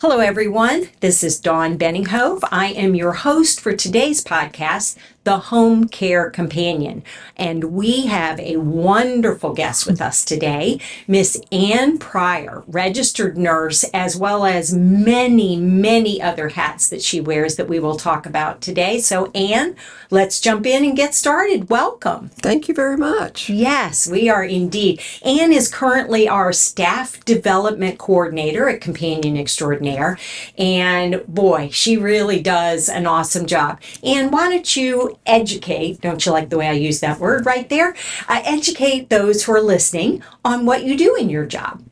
Hello, everyone. This is Dawn Benninghove. I am your host for today's podcast, The Home Care Companion. And we have a wonderful guest with us today, Miss Ann Pryor, registered nurse, as well as many, many other hats that she wears that we will talk about today. So, Ann, let's jump in and get started. Welcome. Thank you very much. Yes, we are indeed. Ann is currently our staff development coordinator at Companion Extraordinaire. And boy, she really does an awesome job. Ann, why don't you educate, don't you like the way I use that word right there? Educate those who are listening on what you do in your job.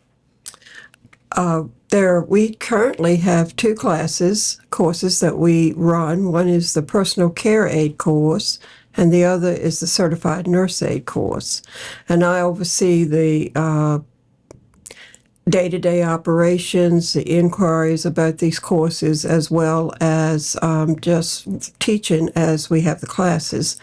We currently have two courses that we run. One is the personal care aid course, and the other is the certified nurse aid course. And I oversee the day-to-day operations, the inquiries about these courses, as well as just teaching as we have the classes.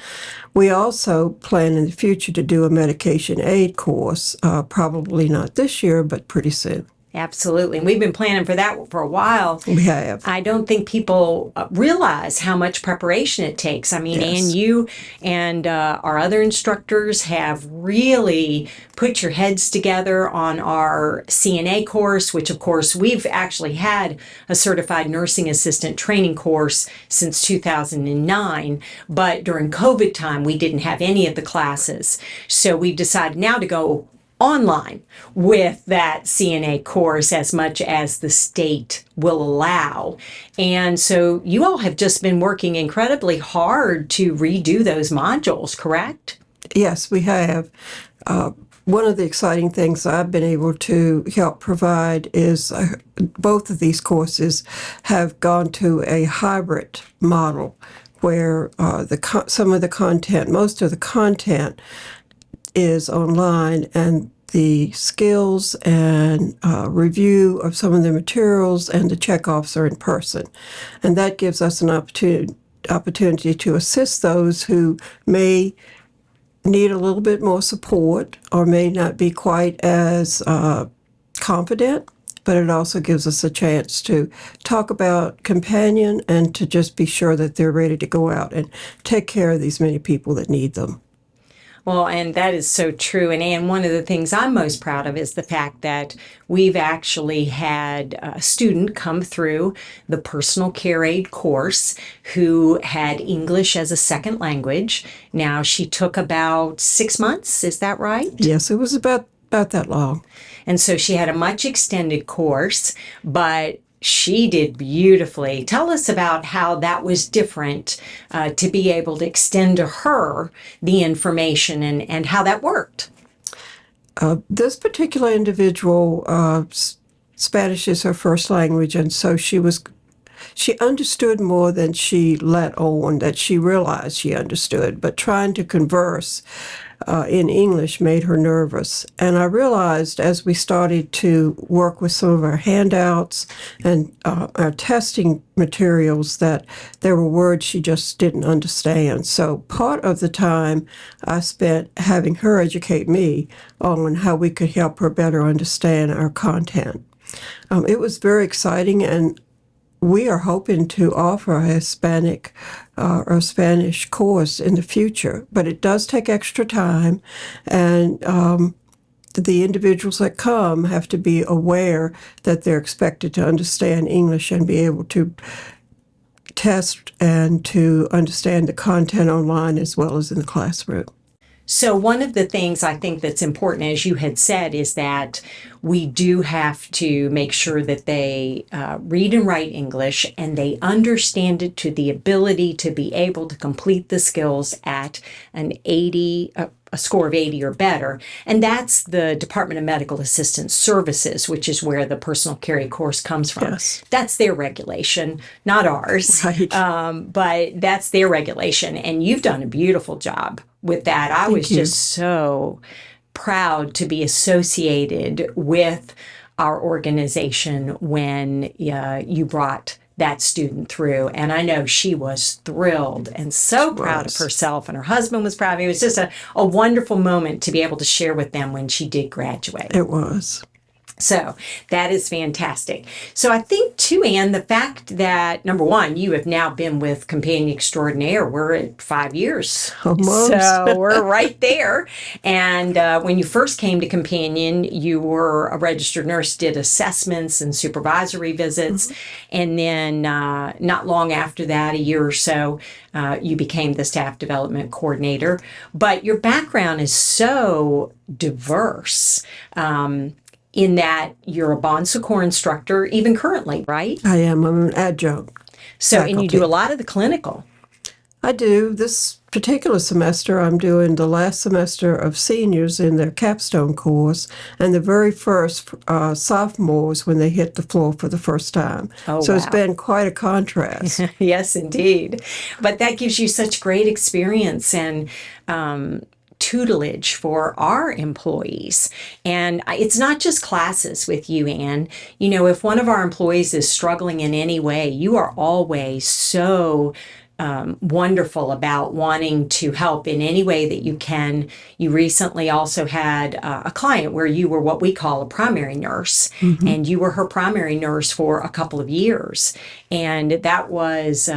We also plan in the future to do a medication aid course, probably not this year, but pretty soon. Absolutely. And we've been planning for that for a while. We have. I don't think people realize how much preparation it takes. I mean, Yes. Ann, you and our other instructors have really put your heads together on our CNA course, which, of course, we've actually had a certified nursing assistant training course since 2009. But during COVID time, we didn't have any of the classes. So we've decided now to go online with that CNA course as much as the state will allow. And so you all have just been working incredibly hard to redo those modules, correct? Yes, we have. One of the exciting things I've been able to help provide is both of these courses have gone to a hybrid model where some of the content, most of the content is online, and the skills and review of some of the materials and the checkoffs are in person. And that gives us an opportunity to assist those who may need a little bit more support or may not be quite as confident, but it also gives us a chance to talk about Companion and to just be sure that they're ready to go out and take care of these many people that need them. Well, and that is so true. And Ann, one of the things I'm most proud of is the fact that we've actually had a student come through the personal care aid course who had English as a second language. Now, she took about 6 months. Is that right? Yes, it was about that long. And so she had a much extended course, but she did beautifully. Tell us about how that was different to be able to extend to her the information and how that worked. This particular individual, Spanish is her first language, and so she understood more than she let on, that she realized she understood, but trying to converse in English made her nervous. And I realized as we started to work with some of our handouts and our testing materials that there were words she just didn't understand. So part of the time I spent having her educate me on how we could help her better understand our content. It was very exciting, and we are hoping to offer a Hispanic or Spanish course in the future, but it does take extra time, and the individuals that come have to be aware that they're expected to understand English and be able to test and to understand the content online as well as in the classroom. So one of the things I think that's important, as you had said, is that we do have to make sure that they read and write English and they understand it to the ability to be able to complete the skills at a score of 80 or better. And that's the Department of Medical Assistance Services, which is where the personal care course comes from. Yes. That's their regulation, not ours. Right. But that's their regulation. And you've done a beautiful job with that. I was just so proud to be associated with our organization when you brought that student through. And I know she was thrilled and so proud of herself, and her husband was proud of me. It was just a wonderful moment to be able to share with them when she did graduate. It was. So that is fantastic. So I think too, Anne, the fact that number one, you have now been with Companion Extraordinaire, we're at 5 years. Almost. So we're right there. And when you first came to Companion, you were a registered nurse, did assessments and supervisory visits. And then not long after that, a year or so, you became the staff development coordinator. But your background is so diverse. In that you're a bon secours instructor, even currently, right? I am. I'm an adjunct So, and you faculty. do a lot of the clinical. I do. This particular semester, I'm doing the last semester of seniors in their capstone course and the very first sophomores when they hit the floor for the first time. Oh, So it's wow. been quite a contrast. Yes, indeed. But that gives you such great experience and tutelage for our employees. And it's not just classes with you, Anne. You know, if one of our employees is struggling in any way, you are always so wonderful about wanting to help in any way that you can. You recently also had a client where you were what we call a primary nurse, and you were her primary nurse for a couple of years. And that was,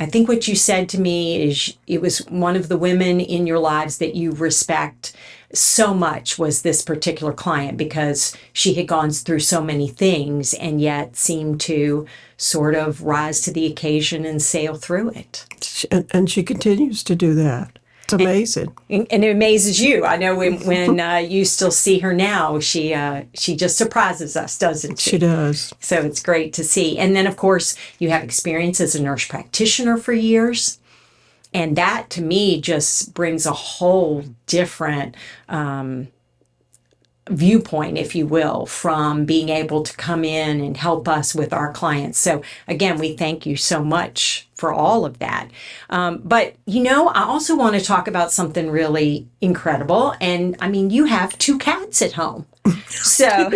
I think what you said to me is it was one of the women in your lives that you respect so much was this particular client because she had gone through so many things and yet seemed to sort of rise to the occasion and sail through it. And she continues to do that. It's amazing. And it amazes you. I know when you still see her now, she just surprises us, doesn't she? She does. So it's great to see. And then, of course, you have experience as a nurse practitioner for years. And that, to me, just brings a whole different viewpoint, if you will, from being able to come in and help us with our clients. So, again, we thank you so much for all of that. But, you know, I also want to talk about something really incredible. And, I mean, you have 2 cats at home. So,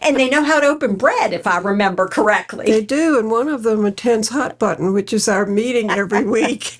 and they know how to open bread, if I remember correctly. They do, and one of them attends Hot Button, which is our meeting every week,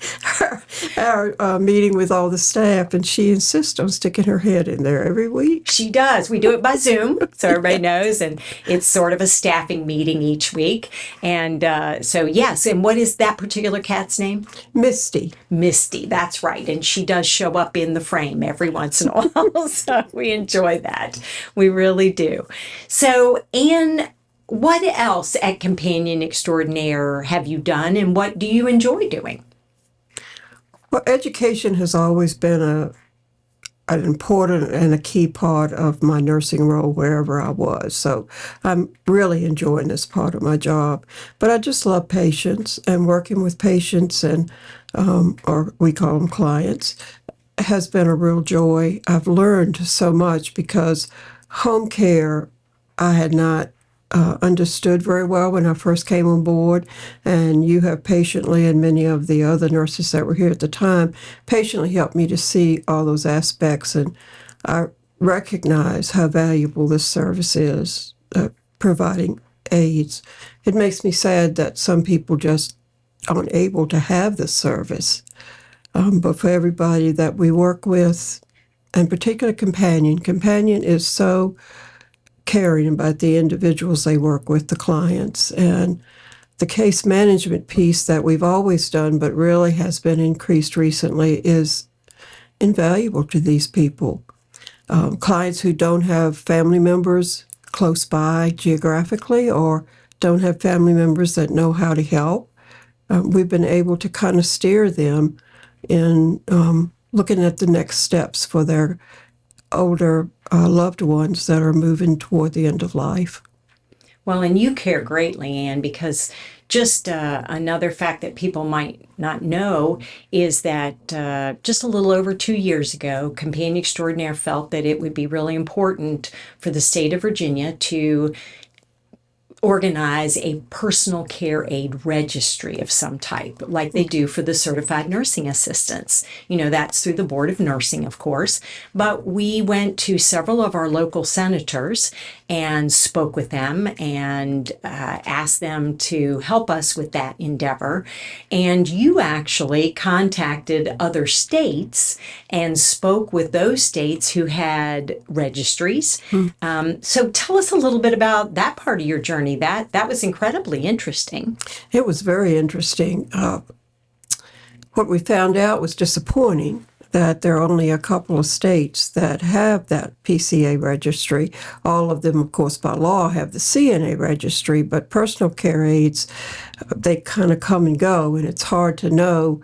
our meeting with all the staff, and she insists on sticking her head in there every week. She does. We do it by Zoom, so everybody knows, and it's sort of a staffing meeting each week. And so, yes, and what is that particular cat's name? Misty. Misty, that's right. And she does show up in the frame every once in a while, so we enjoy that. We really do. So, Anne, what else at Companion Extraordinaire have you done, and what do you enjoy doing? Well, education has always been an important and a key part of my nursing role wherever I was. So I'm really enjoying this part of my job. But I just love patients and working with patients and, or we call them clients, has been a real joy. I've learned so much because home care I had not understood very well when I first came on board, and you have patiently, and many of the other nurses that were here at the time, patiently helped me to see all those aspects, and I recognize how valuable this service is, providing aids. It makes me sad that some people just aren't able to have this service, but for everybody that we work with, and particularly Companion is so caring about the individuals they work with, the clients, and the case management piece that we've always done but really has been increased recently is invaluable to these people. Clients who don't have family members close by geographically or don't have family members that know how to help, we've been able to kind of steer them in looking at the next steps for their older loved ones that are moving toward the end of life. Well, and you care greatly, Anne, because just another fact that people might not know is that just a little over 2 years ago, Companion Extraordinaire felt that it would be really important for the state of Virginia to organize a personal care aid registry of some type, like they do for the certified nursing assistants. That's through the Board of Nursing, of course. But we went to several of our local senators and spoke with them and asked them to help us with that endeavor. And you actually contacted other states and spoke with those states who had registries. So tell us a little bit about that part of your journey. That was incredibly interesting. It was very interesting. What we found out was disappointing that there are only a couple of states that have that PCA registry. All of them, of course, by law have the CNA registry, but personal care aides, they kind of come and go, and it's hard to know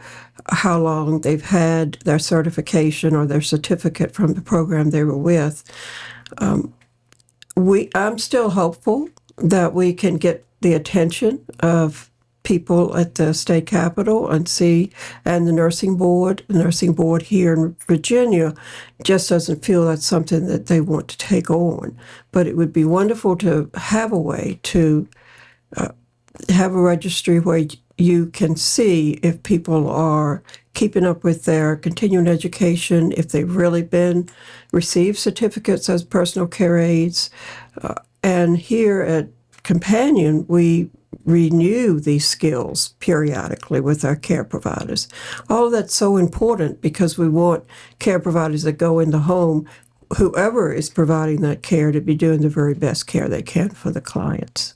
how long they've had their certification or their certificate from the program they were with. I'm still hopeful that we can get the attention of people at the state capitol and the nursing board here in Virginia just doesn't feel that's something that they want to take on. But it would be wonderful to have a way to have a registry where you can see if people are keeping up with their continuing education, if they've really received certificates as personal care aides. And here at Companion, we renew these skills periodically with our care providers. All of that's so important because we want care providers that go in the home, whoever is providing that care, to be doing the very best care they can for the clients.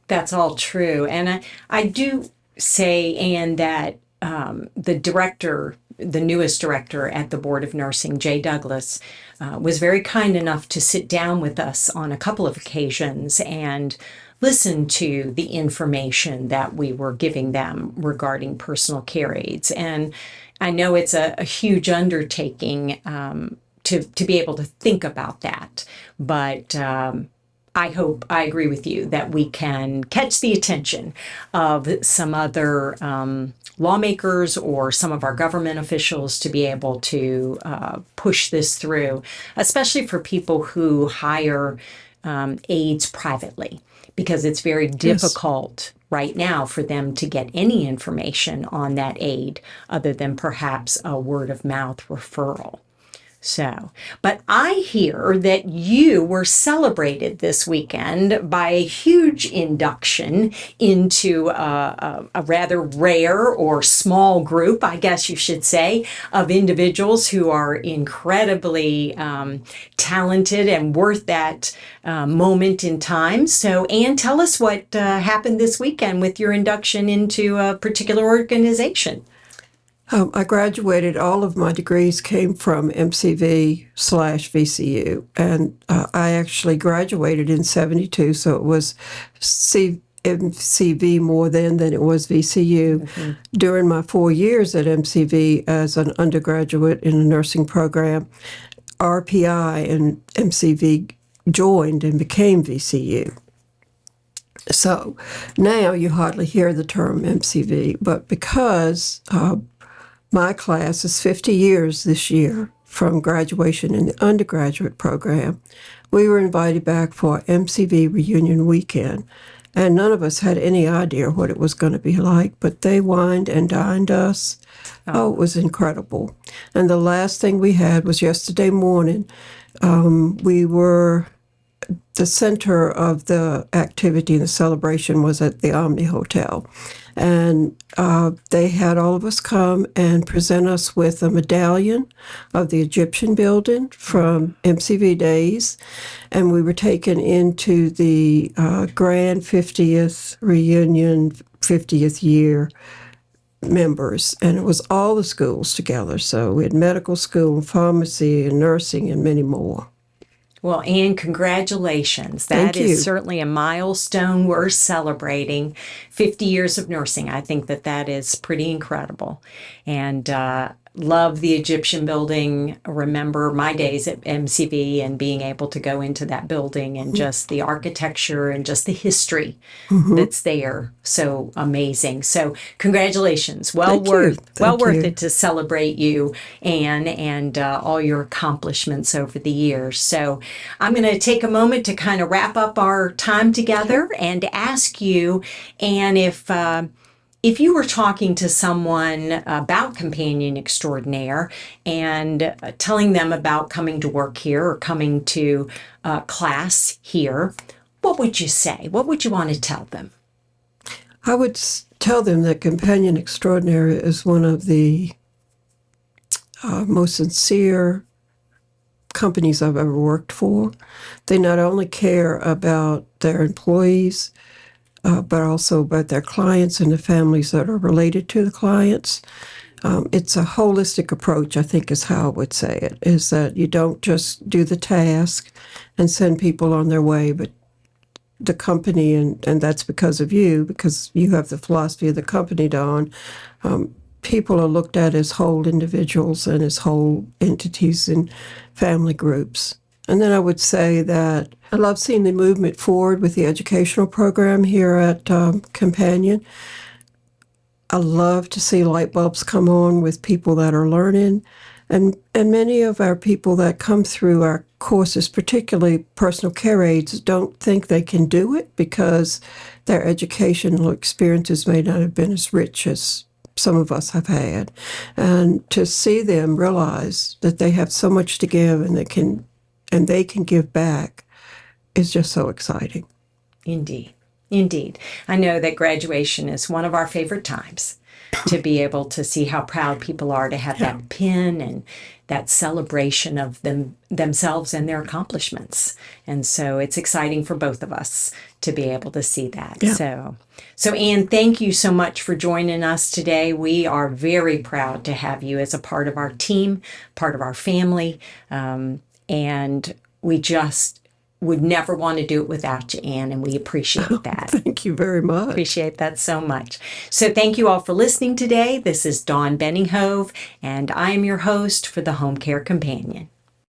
That's all true. And I do say, Anne, that the newest director at the Board of Nursing, Jay Douglas, was very kind enough to sit down with us on a couple of occasions and listen to the information that we were giving them regarding personal care aides. And I know it's a huge undertaking to be able to think about that, but I agree with you that we can catch the attention of some other lawmakers or some of our government officials to be able to push this through, especially for people who hire aides privately, because it's very difficult right now for them to get any information on that aide other than perhaps a word of mouth referral. So, but I hear that you were celebrated this weekend by a huge induction into a rather rare or small group, I guess you should say, of individuals who are incredibly talented and worth that moment in time. So, Anne, tell us what happened this weekend with your induction into a particular organization. I graduated, all of my degrees came from MCV/VCU, and I actually graduated in 72, so it was MCV more than it was VCU. Mm-hmm. During my 4 years at MCV as an undergraduate in a nursing program, RPI and MCV joined and became VCU. So now you hardly hear the term MCV, but because my class is 50 years this year from graduation in the undergraduate program, we were invited back for MCV reunion weekend, and none of us had any idea what it was going to be like, but they wined and dined us. Oh, it was incredible. And the last thing we had was yesterday morning. We were the center of the activity and the celebration was at the Omni Hotel. And they had all of us come and present us with a medallion of the Egyptian building from MCV days. And we were taken into the grand 50th reunion, 50th year members. And it was all the schools together. So we had medical school, pharmacy, and nursing, and many more. Well, Anne, congratulations. That is certainly a milestone worth celebrating. 50 years of nursing. I think that is pretty incredible. And love the Egyptian building. Remember my days at MCV and being able to go into that building and just the architecture and just the history that's there. So amazing. So congratulations. Thank you. Well Thank worth you. it to celebrate you, Anne, and all your accomplishments over the years. So I'm going to take a moment to kind of wrap up our time together and ask you, Anne, if you were talking to someone about Companion Extraordinaire and telling them about coming to work here or coming to class here, what would you say? What would you want to tell them? I would tell them that Companion Extraordinary is one of the most sincere companies I've ever worked for. They not only care about their employees, but also about their clients and the families that are related to the clients. It's a holistic approach, I think is how I would say it, is that you don't just do the task and send people on their way, but the company, and that's because you have the philosophy of the company, Dawn. People are looked at as whole individuals and as whole entities and family groups. And then I would say that I love seeing the movement forward with the educational program here at Companion. I love to see light bulbs come on with people that are learning. And many of our people that come through our courses, particularly personal care aides, don't think they can do it because their educational experiences may not have been as rich as some of us have had. And to see them realize that they have so much to give and they can give back is just so exciting. Indeed. Indeed. I know that graduation is one of our favorite times to be able to see how proud people are to have that pin and that celebration of themselves and their accomplishments. And so it's exciting for both of us to be able to see that. Yeah. So Anne, thank you so much for joining us today. We are very proud to have you as a part of our team, part of our family. And we just would never want to do it without you, Anne, and we appreciate that. Thank you very much. Appreciate that so much. So thank you all for listening today. This is Dawn Benninghove, and I am your host for the Home Care Companion.